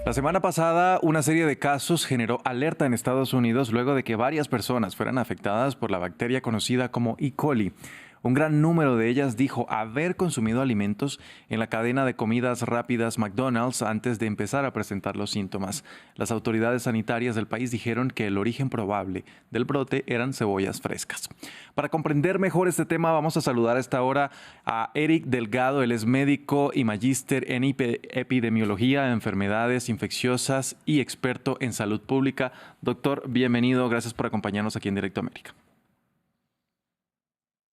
La semana pasada, una serie de casos generó alerta en Estados Unidos luego de que varias personas fueran afectadas por la bacteria conocida como E. coli. Un gran número de ellas dijo haber consumido alimentos en la cadena de comidas rápidas McDonald's antes de empezar a presentar los síntomas. Las autoridades sanitarias del país dijeron que el origen probable del brote eran cebollas frescas. Para comprender mejor este tema, vamos a saludar a esta hora a Eric Delgado. Él es médico y magíster en epidemiología, enfermedades infecciosas y experto en salud pública. Doctor, bienvenido. Gracias por acompañarnos aquí en Directo América.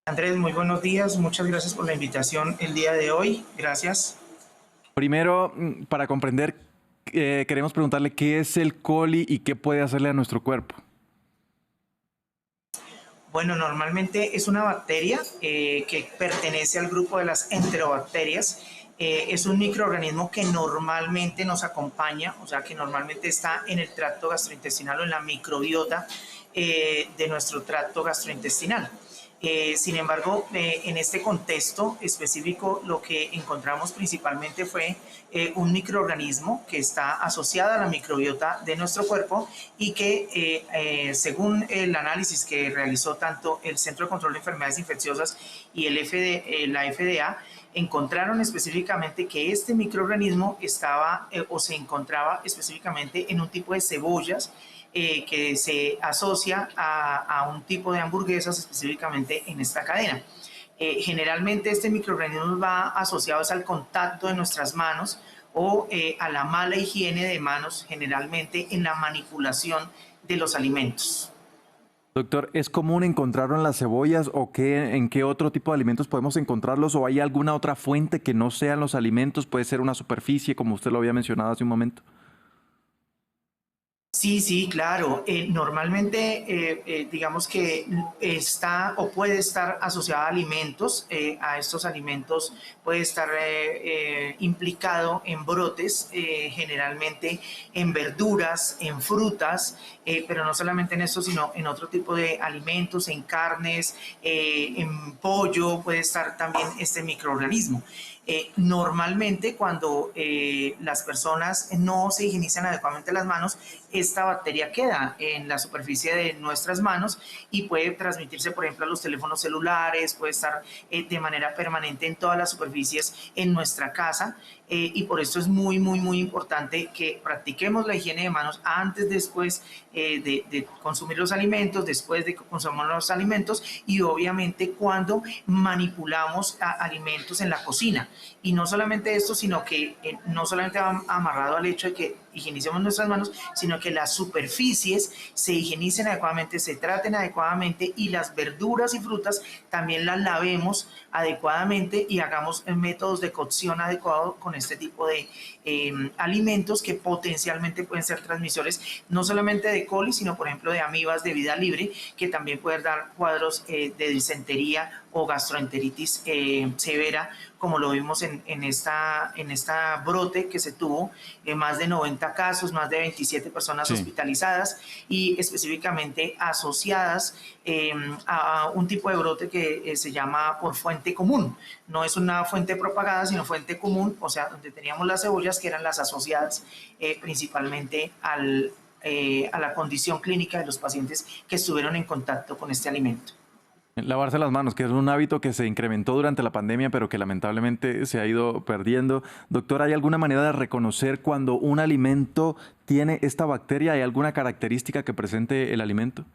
Andrés, muy buenos días. Muchas gracias por la invitación el día de hoy. Gracias. Primero, para comprender, queremos preguntarle qué es el coli y qué puede hacerle a nuestro cuerpo. Bueno, normalmente es una bacteria que pertenece al grupo de las enterobacterias. Es un microorganismo que normalmente nos acompaña, o sea, que normalmente está en el tracto gastrointestinal o en la microbiota de nuestro tracto gastrointestinal. Sin embargo, en este contexto específico, lo que encontramos principalmente fue un microorganismo que está asociado a la microbiota de nuestro cuerpo y que, según el análisis que realizó tanto el Centro de Control de Enfermedades Infecciosas y la FDA, encontraron específicamente que este microorganismo estaba o se encontraba específicamente en un tipo de cebollas que se asocia a un tipo de hamburguesas específicamente en esta cadena. Generalmente este microorganismo va asociado al contacto de nuestras manos o a la mala higiene de manos, generalmente en la manipulación de los alimentos. Doctor, ¿es común encontrarlo en las cebollas o en qué otro tipo de alimentos podemos encontrarlos? ¿O hay alguna otra fuente que no sean los alimentos? ¿Puede ser una superficie, como usted lo había mencionado hace un momento? Sí, sí, claro. Normalmente, digamos que está o puede estar asociada a alimentos. A estos alimentos puede estar implicado en brotes, generalmente en verduras, en frutas, pero no solamente en esto, sino en otro tipo de alimentos, en carnes, en pollo, puede estar también este microorganismo. Normalmente cuando las personas no se higienizan adecuadamente las manos, esta bacteria queda en la superficie de nuestras manos y puede transmitirse, por ejemplo, a los teléfonos celulares, puede estar de manera permanente en todas las superficies en nuestra casa. Y por esto es muy, muy, muy importante que practiquemos la higiene de manos antes, después de consumir los alimentos, después de consumir los alimentos y obviamente cuando manipulamos alimentos en la cocina. Y no solamente esto, sino que no solamente va amarrado al hecho de que higienicemos nuestras manos, sino que las superficies se higienicen adecuadamente, se traten adecuadamente y las verduras y frutas también las lavemos adecuadamente y hagamos métodos de cocción adecuados con este tipo de alimentos que potencialmente pueden ser transmisores no solamente de coli, sino por ejemplo de amibas de vida libre, que también pueden dar cuadros de disentería o gastroenteritis severa, como lo vimos en esta brote que se tuvo, más de 90 casos, más de 27 personas Sí. hospitalizadas y específicamente asociadas a un tipo de brote que se llama por fuente común. No es una fuente propagada, sino fuente común, o sea, donde teníamos las cebollas que eran las asociadas principalmente a la condición clínica de los pacientes que estuvieron en contacto con este alimento. Lavarse las manos, que es un hábito que se incrementó durante la pandemia, pero que lamentablemente se ha ido perdiendo. Doctor, ¿hay alguna manera de reconocer cuando un alimento tiene esta bacteria? ¿Hay alguna característica que presente el alimento?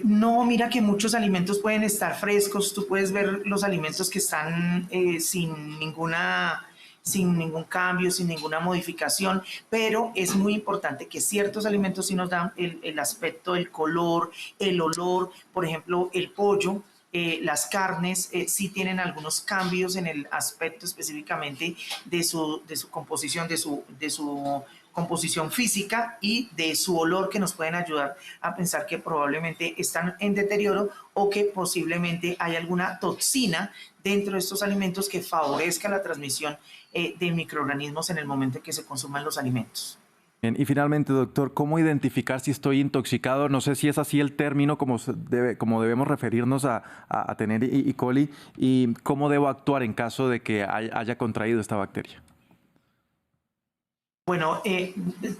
No, mira que muchos alimentos pueden estar frescos, tú puedes ver los alimentos que están sin ningún cambio, sin ninguna modificación, pero es muy importante que ciertos alimentos sí nos dan el aspecto, el color, el olor, por ejemplo, el pollo. Las carnes sí tienen algunos cambios en el aspecto específicamente de su composición, de su composición física y de su olor que nos pueden ayudar a pensar que probablemente están en deterioro o que posiblemente hay alguna toxina dentro de estos alimentos que favorezca la transmisión de microorganismos en el momento en que se consuman los alimentos. Bien, y finalmente, doctor, ¿cómo identificar si estoy intoxicado? No sé si es así el término como debemos referirnos a tener E. coli y cómo debo actuar en caso de que haya contraído esta bacteria. Bueno,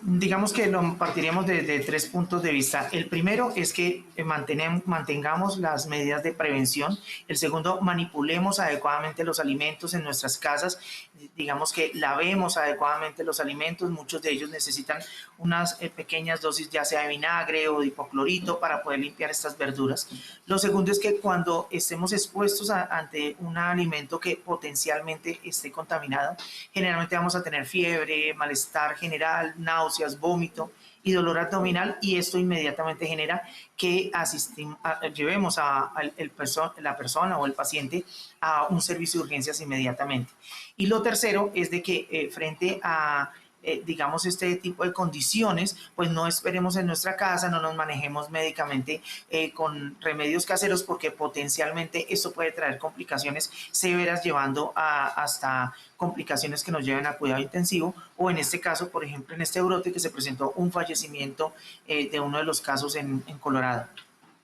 digamos que lo partiríamos de tres puntos de vista. El primero es que mantengamos las medidas de prevención. El segundo, manipulemos adecuadamente los alimentos en nuestras casas. Digamos que lavemos adecuadamente los alimentos. Muchos de ellos necesitan unas pequeñas dosis, ya sea de vinagre o de hipoclorito, para poder limpiar estas verduras. Lo segundo es que cuando estemos expuestos ante un alimento que potencialmente esté contaminado, generalmente vamos a tener fiebre, malestar general, náuseas, vómito y dolor abdominal, y esto inmediatamente genera que llevemos la persona o el paciente a un servicio de urgencias inmediatamente. Y lo tercero es de que frente a digamos, este tipo de condiciones, pues no esperemos en nuestra casa, no nos manejemos médicamente con remedios caseros, porque potencialmente esto puede traer complicaciones severas, llevando hasta complicaciones que nos lleven a cuidado intensivo, o en este caso, por ejemplo, en este brote que se presentó un fallecimiento de uno de los casos en Colorado.